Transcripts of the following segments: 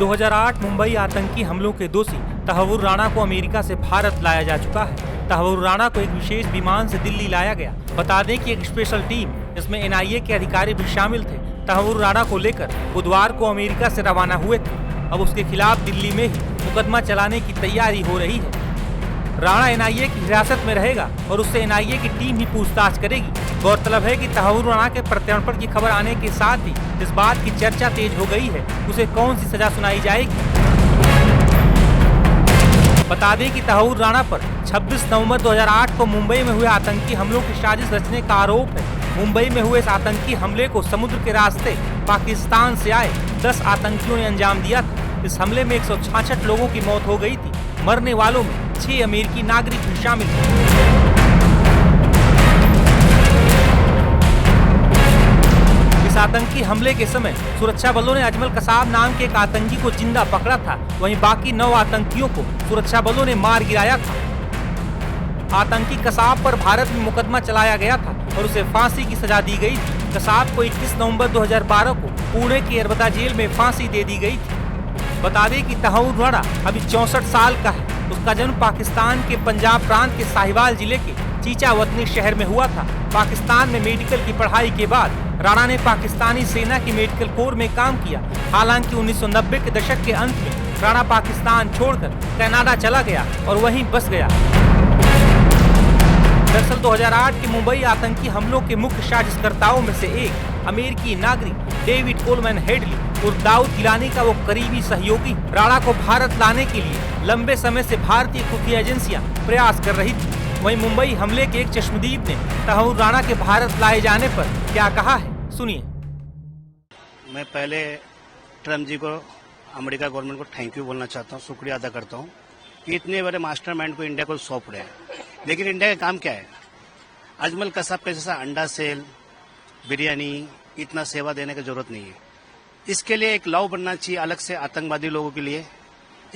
2008 मुंबई आतंकी हमलों के दोषी तहव्वुर राणा को अमेरिका से भारत लाया जा चुका है। तहव्वुर राणा को एक विशेष विमान से दिल्ली लाया गया। बता दें कि एक स्पेशल टीम जिसमें एनआईए के अधिकारी भी शामिल थे, तहव्वुर राणा को लेकर बुधवार को अमेरिका से रवाना हुए थे। अब उसके खिलाफ दिल्ली में ही मुकदमा चलाने की तैयारी हो रही है। राणा एनआईए की हिरासत में रहेगा और उससे एनआईए की टीम ही पूछताछ करेगी। गौरतलब है कि तहव्वुर राणा के प्रत्यर्पण की खबर आने के साथ ही इस बात की चर्चा तेज हो गई है उसे कौन सी सजा सुनाई जाएगी। बता दें कि तहव्वुर राणा पर 26 नवंबर 2008 को मुंबई में हुए आतंकी हमलों की साजिश रचने का आरोप है। मुंबई में हुए इस आतंकी हमले को समुद्र के रास्ते पाकिस्तान से आए 10 आतंकियों ने अंजाम दिया था। इस हमले में 166 लोगों की मौत हो गई थी। मरने वालों में 6 अमेरिकी नागरिक भी शामिल थे। इस आतंकी हमले के समय सुरक्षा बलों ने अजमल कसाब नाम के एक आतंकी को जिंदा पकड़ा था। वहीं बाकी 9 आतंकियों को सुरक्षा बलों ने मार गिराया था। आतंकी कसाब पर भारत में मुकदमा चलाया गया था और उसे फांसी की सजा दी गई थी। कसाब को 21 नवंबर 2012 को पुणे की अरबदा जेल में फांसी दे दी गई थी। बता दें कि तहव्वुर राणा अभी 64 साल का है। उसका जन्म पाकिस्तान के पंजाब प्रांत के साहिवाल जिले के चीचावतनी शहर में हुआ था। पाकिस्तान में मेडिकल की पढ़ाई के बाद राणा ने पाकिस्तानी सेना की मेडिकल कोर में काम किया। हालांकि 1990 के दशक के अंत में राणा पाकिस्तान छोड़कर कनाडा चला गया और वहीं बस गया। दरअसल 2008 के मुंबई आतंकी हमलों के मुख्य साजिशकर्ताओं में से एक अमेरिकी नागरिक डेविड कोलमैन हेडली और दाऊद गिलानी का वो करीबी सहयोगी राणा को भारत लाने के लिए लंबे समय से भारतीय खुफिया एजेंसियां प्रयास कर रही थी। वहीं मुंबई हमले के एक चश्मदीद ने तहव्वुर राणा के भारत लाए जाने पर क्या कहा है, सुनिए। मैं पहले ट्रम्प जी को, अमेरिका गवर्नमेंट को थैंक यू बोलना चाहता हूँ, शुक्रिया अदा करता हूँ कि इतने बड़े मास्टरमाइंड को इंडिया को सौंप रहे हैं। लेकिन इंडिया का काम क्या है? अजमल कसाब के जैसा अंडा सेल, बिरयानी, इतना सेवा देने की जरूरत नहीं है। इसके लिए एक लॉ बनना चाहिए अलग से आतंकवादी लोगों के लिए।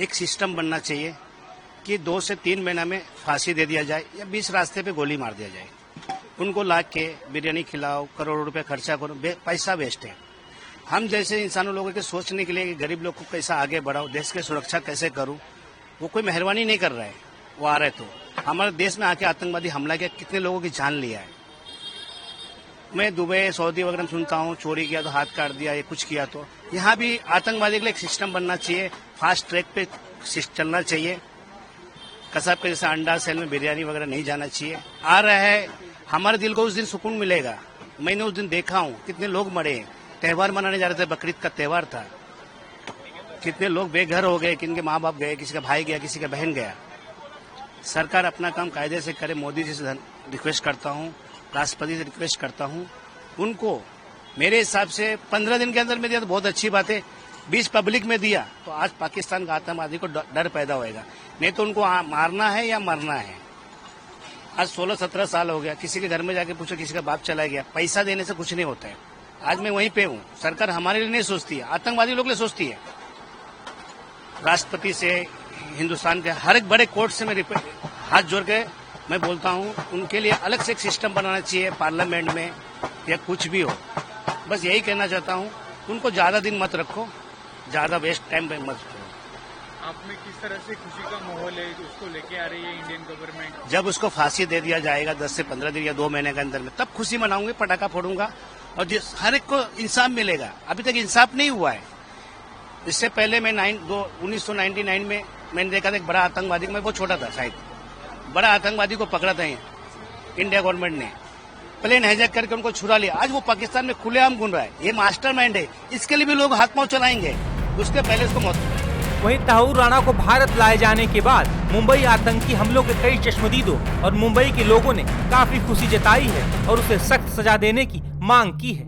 एक सिस्टम बनना चाहिए कि 2 से 3 महीना में फांसी दे दिया जाए या 20 रास्ते पे गोली मार दिया जाए। उनको ला के बिरयानी खिलाओ, करोड़ों रुपए खर्चा करो, पैसा वेस्ट है। हम जैसे इंसानों लोगों के सोचने के लिए कि गरीब लोग को कैसा आगे बढ़ाओ, देश की सुरक्षा कैसे करूं, वो कोई मेहरबानी नहीं कर रहा है। वो आ रहे तो हमारे देश में आके आतंकवादी हमला किया, कितने लोगों की जान लिया है। मैं दुबई, सऊदी वगैरह में सुनता हूँ चोरी किया तो हाथ काट दिया, ये कुछ किया तो। यहाँ भी आतंकवादी के लिए एक सिस्टम बनना चाहिए, फास्ट ट्रैक पे चलना चाहिए। कसाब के जैसा अंडा सेल में बिरयानी वगैरह नहीं जाना चाहिए। आ रहा है, हमारे दिल को उस दिन सुकून मिलेगा। मैंने उस दिन देखा हूँ कितने लोग मरे, त्योहार मनाने जा रहे थे, बकरीद का त्योहार था। कितने लोग बेघर हो गए, किनके माँ बाप गए, किसी का भाई गया, किसी का बहन गया। सरकार अपना काम कायदे से करे। मोदी जी से रिक्वेस्ट करता हूँ, राष्ट्रपति से रिक्वेस्ट करता हूँ, उनको मेरे हिसाब से 15 दिन के अंदर में दिया तो बहुत अच्छी बात है। 20 पब्लिक में दिया तो आज पाकिस्तान का आतंकवादी को डर पैदा होएगा। नहीं तो उनको मारना है या मरना है। आज 16-17 साल हो गया, किसी के घर में जाके पूछो, किसी का बाप चला गया। पैसा देने से कुछ नहीं होता है। आज मैं वहीं पे हूँ। सरकार हमारे लिए नहीं सोचती है, आतंकवादी लोग लिए सोचती है। राष्ट्रपति से, हिंदुस्तान के हर एक बड़े कोर्ट से मैं हाथ जोड़ के मैं बोलता हूँ, उनके लिए अलग से एक सिस्टम बनाना चाहिए पार्लियामेंट में या कुछ भी हो। बस यही कहना चाहता हूँ, उनको ज्यादा दिन मत रखो, ज्यादा वेस्ट टाइम पे मत करो। आप में किस तरह से खुशी का माहौल है उसको लेके आ रही है इंडियन गवर्नमेंट? जब उसको फांसी दे दिया जाएगा 10 से 15 दिन या 2 महीने के अंदर में, तब खुशी मनाऊंगे, पटाखा फोड़ूंगा और हर एक को इंसाफ मिलेगा। अभी तक इंसाफ नहीं हुआ है। इससे पहले मैं 1999 में मैंने देखा था एक बड़ा आतंकवादी, मैं बहुत छोटा था शायद, बड़ा आतंकवादी को पकड़ा था इंडिया गवर्नमेंट ने, प्लेन हाईजैक करके उनको छुड़ा लिया। आज वो पाकिस्तान में खुलेआम घूम रहा है। ये मास्टरमाइंड है, इसके लिए भी लोग हाथ पांव चलाएंगे। उसके पहले उसको मौत। वहीं तहव्वुर राणा को भारत लाए जाने के बाद मुंबई आतंकी हमलों के कई चश्मदीदों और मुंबई के लोगों ने काफी खुशी जताई है और उसे सख्त सजा देने की मांग की है।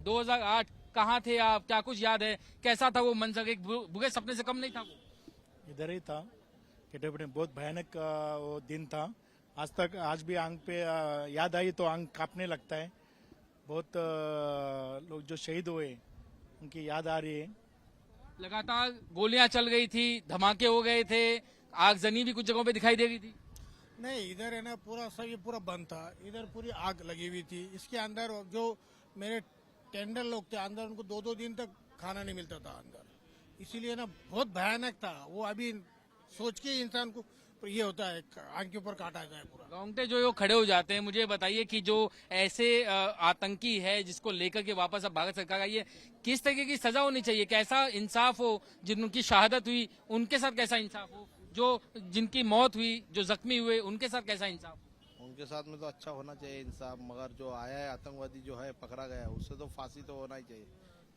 2008 कहाँ थे आप? क्या कुछ याद है? कैसा था वो मंजर? एक बुरे सपने से कम नहीं था वो? इधर ही था। बहुत भयानक वो दिन था। आज भी आंख पे याद आई तो आंख कांपने लगता है। बहुत लोग जो शहीद हुए उनकी याद आ रही है। लगातार गोलियां चल गई थी, धमाके हो गए थे, आगजनी भी कुछ जगहों पे दिखाई दे रही थी। नहीं, इधर है ना पूरा सब ये पूरा बंद था। इधर पूरी आग लगी हुई थी। इसके अंदर जो मेरे टेंडर लोग थे अंदर, उनको 2-2 दिन तक खाना नहीं मिलता था अंदर। इसीलिए ना बहुत भयानक था वो। अभी सोच के इंसान को ये होता है, आंख के ऊपर काटा जाए पूरा। रोंगटे जो है वो खड़े हो जाते हैं। मुझे बताइए कि जो ऐसे आतंकी है जिसको लेकर के वापस अब भारत सरकार आई है, किस तरीके की सजा होनी चाहिए, कैसा इंसाफ हो, जिनकी शहादत हुई उनके साथ कैसा इंसाफ हो, जो जिनकी मौत हुई, जो जख्मी हुए उनके साथ कैसा इंसाफ हो? उनके साथ में तो अच्छा होना चाहिए इंसाफ, मगर जो आया है आतंकवादी जो है पकड़ा गया है उससे तो फांसी तो होना ही चाहिए।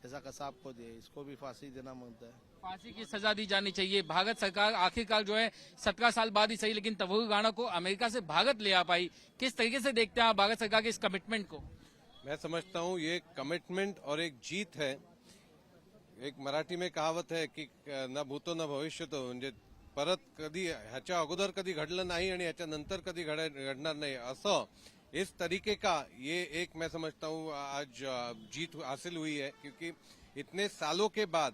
ऐसा कसाब को दे, इसको भी फांसी देना मांगता है। फांसी की सजा दी जानी चाहिए। भारत सरकार आखिरकार जो है 17 साल बाद ही सही, लेकिन तबूक राणा को अमेरिका से भारत ले आ पाई। किस तरीके से देखते हैं आप भारत सरकार के इस कमिटमेंट को? मैं समझता हूँ ये कमिटमेंट और एक जीत है। एक मराठी में कहावत है की न भूतो न भविष्यतो, म्हणजे परत कधी ह्याच्या अगोदर कधी घडलं नाही आणि ह्याच्या नंतर कधी घडणार नाही, असं इस तरीके का ये एक मैं समझता हूँ आज जीत हासिल हुई है। क्योंकि इतने सालों के बाद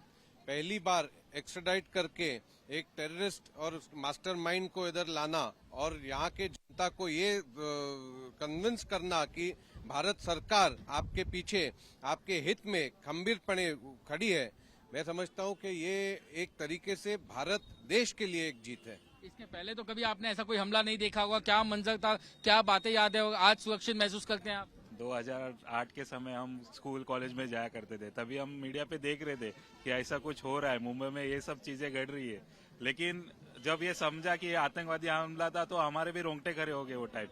पहली बार एक्स्ट्राडाइट करके एक टेररिस्ट और मास्टरमाइंड को इधर लाना और यहाँ के जनता को ये कन्विंस करना कि भारत सरकार आपके पीछे आपके हित में खंबीरपणे खड़ी है, मैं समझता हूँ कि ये एक तरीके से भारत देश के लिए एक जीत है। इसके पहले तो कभी आपने ऐसा कोई हमला नहीं देखा होगा, क्या मंजर था, क्या बातें याद है, आज सुरक्षित महसूस करते हैं आप? 2008 के समय हम स्कूल कॉलेज में जाया करते थे, तभी हम मीडिया पे देख रहे थे कि ऐसा कुछ हो रहा है, मुंबई में ये सब चीजें घट रही है। लेकिन जब ये समझा कि ये आतंकवादी हमला था तो हमारे भी रोंगटे खड़े हो गए वो टाइम,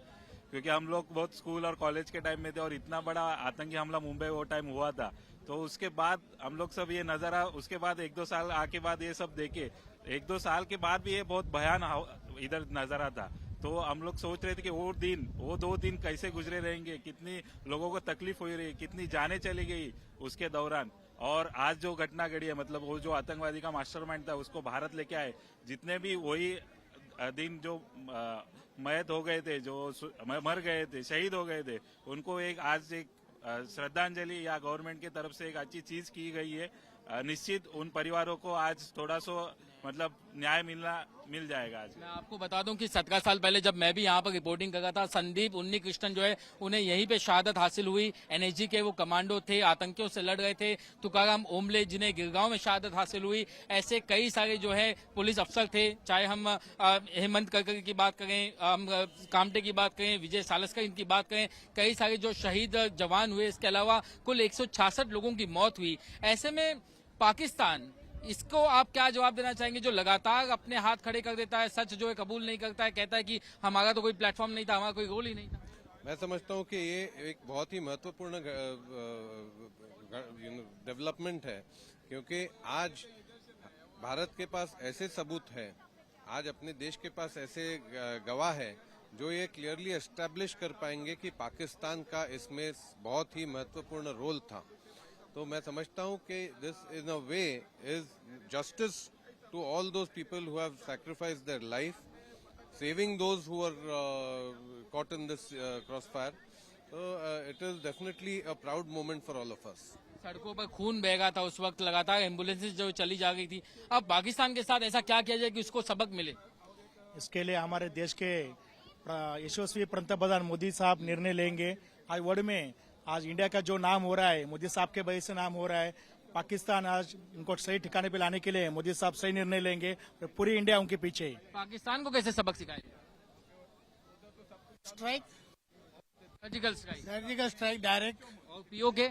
क्योंकि हम लोग बहुत स्कूल और कॉलेज के टाइम में थे और इतना बड़ा आतंकी हमला मुंबई वो टाइम हुआ था। तो उसके बाद हम लोग सब ये नजारा, उसके बाद 1-2 साल आके बाद ये सब देखे, 1-2 साल के बाद भी ये बहुत भयान इधर नजारा था। तो हम लोग सोच रहे थे कि वो 2 दिन कैसे गुजरे रहेंगे, कितनी लोगों को तकलीफ हुई रही, कितनी जानें चली गई उसके दौरान। और आज जो घटना घड़ी है, मतलब वो जो आतंकवादी का मास्टरमाइंड था उसको भारत लेके आए, जितने भी वही दिन जो मयत हो गए थे, जो मर गए थे, शहीद हो गए थे, उनको एक आज एक श्रद्धांजलि या गवर्नमेंट की तरफ से एक अच्छी चीज की गई है। निश्चित उन परिवारों को आज थोड़ा सा मतलब न्याय मिल जाएगा। आज मैं आपको बता दूं कि 17 साल पहले जब मैं भी यहाँ पर रिपोर्टिंग कर रहा था, संदीप उन्नी कृष्णन जो है उन्हें यहीं पे शहादत हासिल हुई। एनएसजी के वो कमांडो थे, आतंकियों से लड़ रहे थे। तुकाराम ओमले जिन्हें गिरगांव में शहादत हासिल हुई। ऐसे कई सारे जो है पुलिस अफसर थे, चाहे हम हेमंत करकर की बात करें, हम कामटे की बात करें, विजय सालस्कर इनकी बात करें, कई सारे जो शहीद जवान हुए। इसके अलावा कुल 166 लोगों की मौत हुई। ऐसे में पाकिस्तान, इसको आप क्या जवाब देना चाहेंगे जो लगातार अपने हाथ खड़े कर देता है, सच जो है कबूल नहीं करता है, कहता है कि हमारा तो कोई प्लेटफॉर्म नहीं था, हमारा कोई रोल ही नहीं था? मैं समझता हूँ कि ये एक बहुत ही महत्वपूर्ण डेवलपमेंट है, क्योंकि आज भारत के पास ऐसे सबूत है, आज अपने देश के पास ऐसे गवाह है जो ये क्लियरली एस्टेब्लिश कर पाएंगे कि पाकिस्तान का इसमें बहुत ही महत्वपूर्ण रोल था। तो मैं समझता हूँ कि this in a way is justice to all those people who have sacrificed their life, saving those who are caught in this crossfire. So it is definitely a proud moment for all of us. सड़कों पर खून बह रहा था उस वक्त, लगातार ambulances जो चली जा रही थी। अब पाकिस्तान के साथ ऐसा क्या किया जाए कि उसको सबक मिले? इसके लिए हमारे देश के यशस्वी पंतप्रधान मोदी साहब निर्णय लेंगे। आज वर्ल्ड में आज इंडिया का जो नाम हो रहा है, मोदी साहब के वजह से नाम हो रहा है। पाकिस्तान आज उनको सही ठिकाने पे लाने के लिए मोदी साहब सही निर्णय लेंगे और पूरी इंडिया उनके पीछे है। पाकिस्तान को कैसे सबक सिखाएंगे? स्ट्राइक, सर्जिकल स्ट्राइक डायरेक्ट, और पीओके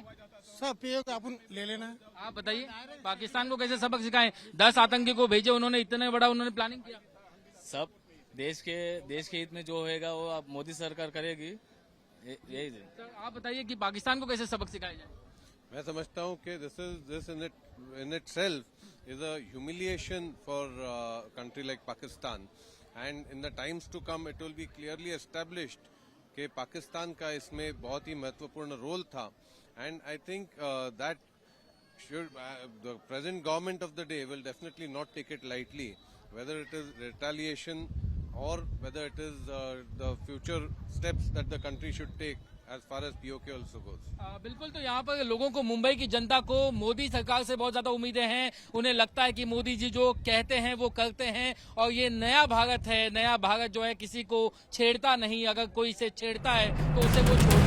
सब पीओ को अपन ले लेना। आप बताइए पाकिस्तान को कैसे सबक सिखाएं? 10 आतंकी को भेजे उन्होंने, इतने बड़ा उन्होंने प्लानिंग किया। सब देश के हित में जो होएगा वो अब मोदी सरकार करेगी, यही है। तो आप बताइए कि पाकिस्तान को कैसे सबक सिखाया जाए? मैं समझता हूँ कि this in itself is a humiliation for a country like Pakistan, and in the times to come it will be clearly established कि पाकिस्तान का इसमें बहुत ही महत्वपूर्ण रोल था। And I think that the present government of the day will definitely not take it lightly, whether it is retaliation or whether it is the future steps that the country should take as far as POK also goes. बिल्कुल। तो यहाँ पर लोगों को, मुंबई की जनता को मोदी सरकार से बहुत ज्यादा उम्मीदें हैं। उन्हें लगता है कि मोदी जी जो कहते हैं वो करते हैं, और ये नया भारत है। नया भारत जो है किसी को छेड़ता नहीं, अगर कोई इसे छेड़ता है तो उसे वो छोड़